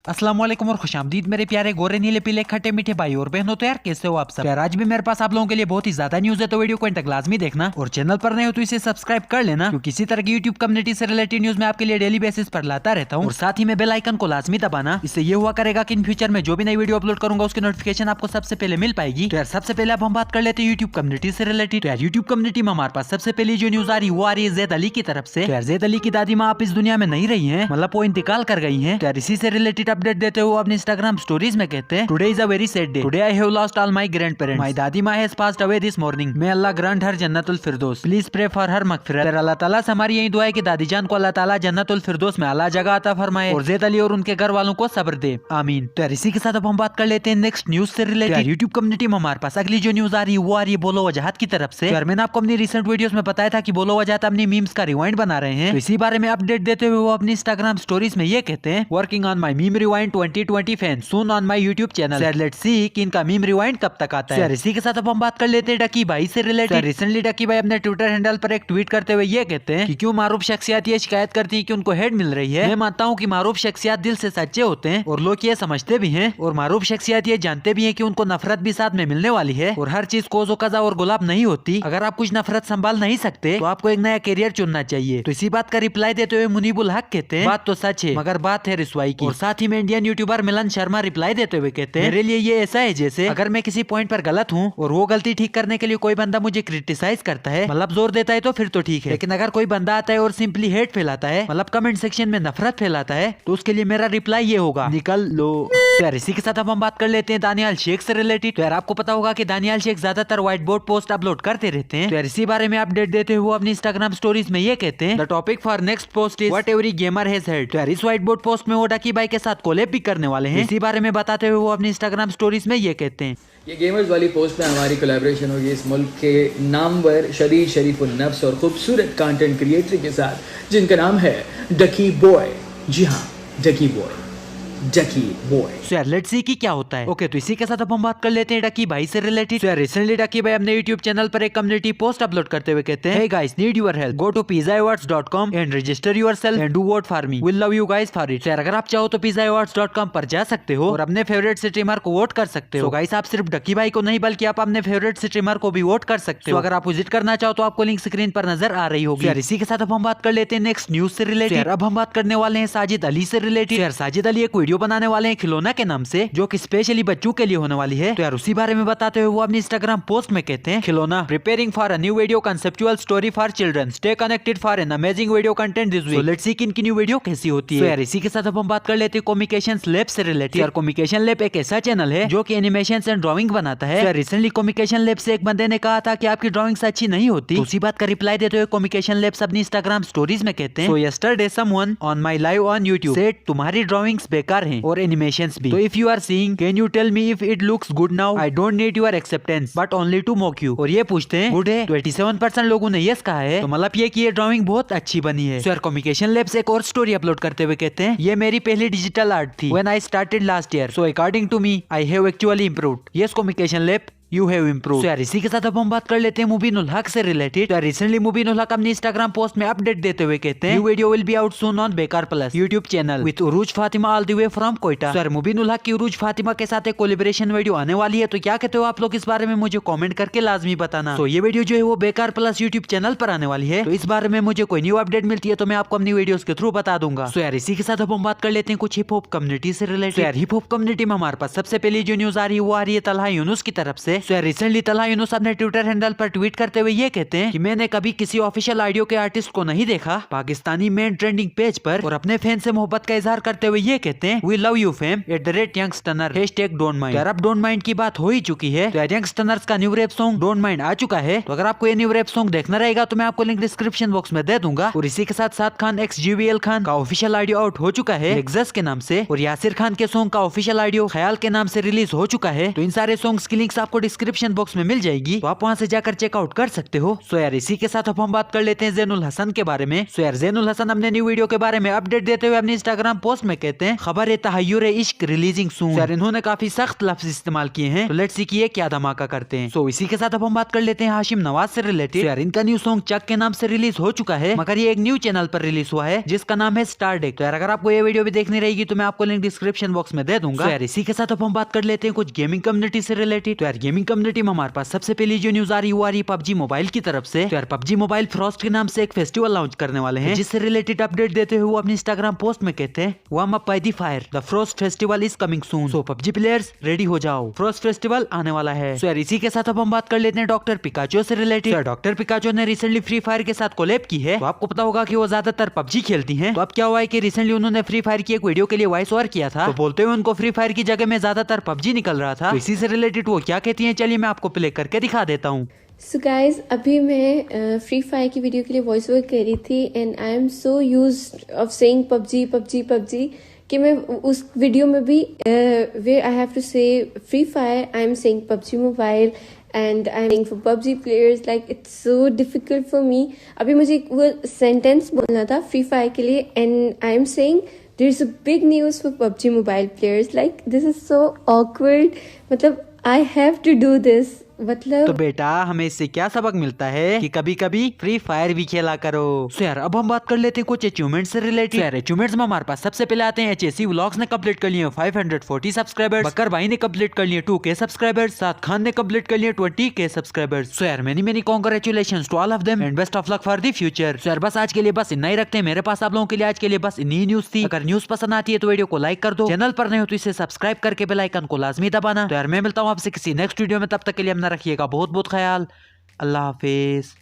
अस्सलाम वालेकुम और खुशामदीद मेरे प्यारे गोरे नीले पीले खट्टे मीठे भाई और बहनों। तो यार कैसे हो आप सब? यार आज भी मेरे पास आप लोगों के लिए बहुत ही ज्यादा न्यूज है, तो वीडियो को तक लाजमी देखना और चैनल पर नए हो तो इसे सब्सक्राइब कर लेना, क्योंकि किसी तरह की यूट्यूब कम्युनिटी से रिलेटेड न्यूज मैं आपके लिए डेली बेसिस पर लाता रहता हूँ। और साथ ही में बेल आइकन को लाजमी दबाना, इससे ये हुआ करेगा कि इन फ्यूचर में जो भी नई वीडियो अपलोड करूंगा उसकी नोटिफिकेशन आपको सबसे पहले मिल पाएगी। तो यार सबसे पहले अब हम बात कर लेते हैं यूट्यूब कम्युनिटी से रिलेटेड। तो यार यूट्यूब कम्युनिटी में हमारे पास सबसे पहले जो न्यूज आ रही है वो आ रही है ज़ैद अली की तरफ से। तो यार ज़ैद अली की दादी माँ आप इस दुनिया में नहीं रही है, मतलब वो इंतकाल कर गई है। तो यार इसी से रिलेटेड अपडेट देते हुए अपने इंस्टाग्राम स्टोरीज में कहते हैं, today is a very sad day, today I have lost all my grandparents, my dadi maa has passed away this morning, may Allah grant her जन्नतुल फिरदौस, प्लीज प्रे फॉर हर मगफिरत। अल्लाह ताला से हमारी यही दुआ है कि दादी जान को अल्लाह ताला जन्नतुल फिरदौस में आला जगह अता फरमाए और ज़ैद अली और उनके घर वालों को सब्र दे, आमीन। तो यार इसी के साथ अब हम बात कर लेते हैं नेक्स्ट न्यूज से रिलेटेड। यूट्यूब कम्युनिटी में हमारे पास अगली जो न्यूज आ रही है वो आ रही है बोलो वजाहत की तरफ से। यार मैंने आपको अपनी रिसेंट वीडियोस में बताया था कि बोलो वजाहत अपनी मीम्स का रिवाइंड बना रहे हैं, तो इसी बारे में अपडेट देते हुए वो अपनी इंस्टाग्राम स्टोरीज में ये कहते हैं, working on my meme rewind 2020 fan soon on my YouTube channel, let's see कि इनका मीम रिवाइंड कब तक आता है। इसी के साथ अब हम बात कर लेते हैं डकी भाई से रिलेटेड। रिसेंटली डकी भाई अपने ट्विटर हैंडल पर एक ट्वीट करते हुए ये कहते हैं कि क्यों मारूफ शख्सियत ये शिकायत करती है कि उनको हेड मिल रही है। मैं मानता हूँ कि मारूफ शख्सियत दिल से सच्चे होते हैं और लोग ये समझते भी हैं, और मारूफ शख्सियत ये जानते भी हैं कि उनको नफरत भी साथ में मिलने वाली है, और हर चीज कोज़ो कज़ा और गुलाब नहीं होती। अगर आप कुछ नफरत संभाल नहीं सकते तो आपको एक नया करियर चुनना चाहिए। तो इसी बात का रिप्लाई देते हुए मुनीबुल हक कहते हैं, बात तो सच है मगर बात है रिसवाई की। और साथ ही में इंडियन यूट्यूबर मिलन शर्मा रिप्लाई देते हुए कहते हैं, मेरे लिए ये ऐसा है जैसे अगर मैं किसी पॉइंट पर गलत हूँ और वो गलती ठीक करने के लिए कोई बंदा मुझे क्रिटिसाइज करता है, मतलब जोर देता है, तो फिर तो ठीक है, लेकिन अगर कोई बंदा आता है और सिंपली हेट फैलाता है, मतलब कमेंट सेक्शन में नफरत फैलाता है, तो उसके लिए मेरा रिप्लाई ये होगा, निकल लो। तो यार इसी के साथ अब हम बात कर लेते हैं दानियाल शेख से रिलेटेड। तो यार आपको पता होगा कि दानियाल शेख ज्यादातर व्हाइट बोर्ड पोस्ट अपलोड करते रहते हैं। तो यार इसी बारे में अपडेट देते हुए अपनी इंस्टाग्राम स्टोरीज में ये कहते हैं, the topic for next post is what every gamer has head. तो यार इस व्हाइट बोर्ड पोस्ट में वो डकी भाई के साथ कोलैब भी करने वाले हैं। इसी बारे में बताते हुए वो अपनी इंस्टाग्राम स्टोरीज में ये कहते हैं, ये गेमर्स वाली पोस्ट में हमारी कोलैबोरेशन होगी इस मुल्क के नामवर शदीद शरीफुल नफ्स और खूबसूरत कंटेंट क्रिएटर के साथ, जिनका नाम है डकी बॉय। जी हाँ, डकी बॉय, डकी बॉय। सो यार लेट्स सी कि क्या होता है। ओके तो इसी के साथ अब हम बात कर लेते हैं डकी भाई से रिलेटेड। सो यार रिसेंटली डकी भाई अपने यूट्यूब चैनल पर एक कम्युनिटी पोस्ट अपलोड करते हुए कहते हैं, hey guys need your help, go to pizzaawards.com and register yourself and do vote for me, will love you guys for it. यार अगर आप चाहो तो pizzaawards.com पर जा सकते हो और अपने फेवरेट स्ट्रीमर को वोट कर सकते हो। गाइस आप सिर्फ डकी भाई को नहीं बल्कि आप अपने फेवरेट स्ट्रीमर को भी वोट कर सकते हो। अगर आप विजिट करना चाहो तो आपको लिंक स्क्रीन पर नजर आ रही होगी। यार इसी के साथ अब हम बात कर लेते हैं नेक्स्ट न्यूज से रिलेटेड। अब हम बात करने वाले हैं साजिद अली से रिलेटेड। यार साजिद अली एक वीडियो बनाने वाले हैं खिलौना के नाम से, जो कि स्पेशली बच्चों के लिए होने वाली है। तो यार उसी बारे में बताते हुए वो अपनी इंस्टाग्राम पोस्ट में कहते हैं, खिलौना preparing for a new video conceptual story for children, stay connected for an amazing video content this week, so let's see कि इनकी न्यू वीडियो कैसी होती है। यार इसी के साथ अब हम बात कर लेते हैं कॉमिकेशन लैब से रिलेटेड। यार कॉमिकेशन लैब एक ऐसा चैनल है जो कि एनिमेशन एंड ड्राइंग बनाता है। यार रिसेंटली कॉमिकेशन लैब से एक बंदे ने कहा था कि आपकी ड्राइंग्स अच्छी नहीं होती, तो उसी बात का रिप्लाई देते हुए कॉमिकेशन लैब अपनी इंस्टाग्राम स्टोरीज में कहते हैं, so yesterday someone on my live on YouTube said तुम्हारी ड्राइंग्स बेकार हैं और एनिमेशंस भी, तो if you are seeing can you tell me if it looks good now, I don't need your acceptance but only to mock you. और ये पूछते हैं गुड है, 27% लोगों ने यस कहा है, तो मतलब ये कि ये ड्राइंग बहुत अच्छी बनी है। सर कॉमिकेशन लैब एक और स्टोरी अपलोड करते हुए कहते हैं, ये मेरी पहली डिजिटल आर्ट थी when I started last year, so according to me I have actually improved. Yes comication lab you have improve. यार इसी के साथ अब हम बात कर लेते हैं मुबीन उल हक से रिलेटेड। यार रिसेंटली मुबीन उल हक अपनी इंस्टाग्राम पोस्ट में अपडेट देते हुए कहते हैं, new video will be out soon on Bekaar plus YouTube channel with Urooj Fatima all the way from Quetta. Sir Mubeen ul Haq की उरूज फातिमा के साथ एक कोलैबोरेशन वीडियो आने वाली है, तो क्या कहते हो आप लोग इस बारे में मुझे कमेंट करके लाजमी बताना। तो ये वीडियो जो है वो बेकार प्लस यूट्यूब चैनल पर आने वाली है, तो इस बारे में मुझे कोई न्यू अपडेट मिलती है तो मैं आपको अपनी वीडियोस के थ्रू बता दूंगा। सो यार इसी के साथ अब हम बात कर लेते हैं कुछ हिप हॉप कम्युनिटी से रिलेटेड। यार हिप हॉप कम्युनिटी में हमारे पास सबसे पहली जो न्यूज आ रही है वो आ रही है तलहा यूनुस की तरफ से। सो यार रिसेंटली यूनुस अपने ट्विटर हैंडल पर ट्वीट करते हुए ये कहते हैं कि मैंने कभी किसी ऑफिशियल आडियो के आर्टिस्ट को नहीं देखा पाकिस्तानी मेन ट्रेंडिंग पेज पर, और अपने फैन से मोहब्बत का इजहार करते हुए ये कहते हैं, we love you fame @Youngstunner #don't mind. यार अब डोंट माइंड की बात हो ही चुकी है, तो यंगस्टनर्स का new rap song don't mind आ चुका है। तो अगर आपको ये न्यू रैप सॉन्ग देखना रहेगा तो मैं आपको लिंक डिस्क्रिप्शन बॉक्स में दे दूंगा। और इसी के साथ साद खान XGVL खान का ऑफिशियल ऑडियो आउट हो चुका है लेक्सस के नाम से, और यासिर खान के सॉन्ग का ऑफिशियल ऑडियो ख्याल के नाम से रिलीज हो चुका है। तो इन सारे सॉन्ग्स की लिंक्स आपको डिस्क्रिप्शन बॉक्स में मिल जाएगी, तो आप वहाँ से जाकर चेकआउट कर सकते हो। सो यार इसी के साथ अब हम बात कर लेते हैं ज़ैनुल हसन के बारे में। सो यार ज़ैनुल हसन अपने न्यू वीडियो के बारे में अपडेट देते हुए अपने इंस्टाग्राम पोस्ट में कहते हैं खबर है तहय्युर इश्क रिलीजिंग सून। यार इन्होंने काफी सख्त लफ्ज इस्तेमाल किए हैं, तो लेट्स सी कि ये क्या धमाका करते हैं। सो इसी के साथ अब हम बात कर लेते हैं हाशिम नवाज से रिलेटेड। यार इनका न्यू सॉन्ग चक के नाम से रिलीज हो चुका है, मगर ये एक न्यू चैनल पर रिलीज हुआ है जिसका नाम है स्टार डेक। तो यार अगर आपको ये वीडियो भी देखनी रहेगी तो मैं आपको लिंक डिस्क्रिप्शन बॉक्स में दे दूंगा। यार इसी के साथ अब हम बात कर लेते हैं कुछ गेमिंग कम्युनिटी से रिलेटेड। तो यार गेमिंग कम्युनिटी में हमारे पास सबसे पहली जो न्यूज आ रही पबजी मोबाइल की तरफ से। तो यार पबजी मोबाइल फ्रॉस्ट के नाम से एक फेस्टिवल लॉन्च करने वाले हैं, जिससे रिलेटेड अपडेट देते हुए वो अपने इंस्टाग्राम पोस्ट में कहते हैं warm up by the fire, the Frost festival is coming soon. So PUBG players ready हो जाओ, फ्रॉस्ट फेस्टिवल आने वाला है। सो यार इसी के साथ अब हम बात कर लेते हैं डॉक्टर पिकाचो से रिलेटेड। डॉक्टर पिकाचो ने रिसेंटली फ्री फायर के साथ कोलैब की है। तो आपको पता होगा कि वो ज्यादातर पबजी खेलती हैं। तो अब क्या हुआ है कि रिसेंटली उन्होंने फ्री फायर की एक वीडियो के लिए वॉइस ओवर किया था, तो बोलते हुए उनको फ्री फायर की जगह में ज्यादातर पबजी निकल रहा था। तो इसी से रिलेटेड वो क्या कहती हैं, चलिए मैं आपको प्ले करके दिखा देता हूँ। सो गाइज अभी मैं फ्री फायर की वीडियो के लिए वॉइस ओवर कर रही थी and I am so used of saying PUBG PUBG PUBG कि मैं उस वीडियो में भी वे आई हैव टू से free fire I am saying PUBG mobile and I am saying for PUBG players like it's so difficult for me. अभी मुझे वो sentence बोलना था फ्री फायर के लिए and I am saying there is a big news for PUBG mobile players, like this is so awkward, मतलब I have to do this. मतलब तो बेटा हमें इससे क्या सबक मिलता है कि कभी कभी फ्री फायर भी खेला करो। सो यार अब हम बात कर लेते हैं कुछ अचीवमेंट से रिलेटेड। यार अचीवमेंट्स में हमारे पास सबसे पहले आते हैं एचएसी व्लॉग्स ने कंप्लीट कर लिए 540 सब्सक्राइबर्स, बकर भाई ने कंप्लीट कर लिए 2K सब्सक्राइबर्स, साद खान ने कंप्लीट कर लिए 20K सब्सक्राइबर्स। सो यार many congratulations to all of them and best of luck for the future. So यार बस आज के लिए बस इतना ही रखते हैं, मेरे पास आप लोगों के लिए आज के लिए बस इन्हीं न्यूज थी। अगर न्यूज पसंद आती है तो वीडियो को लाइक कर दो, चैनल पर नहीं हो तो इसे सब्सक्राइब करके बेल आइकन को लाजमी दबाना। तो यार मैं मिलता हूँ आपसे किसी नेक्स्ट वीडियो में, तब तक के लिए अपना रखिएगा बहुत बहुत ख्याल। अल्लाह हाफिज।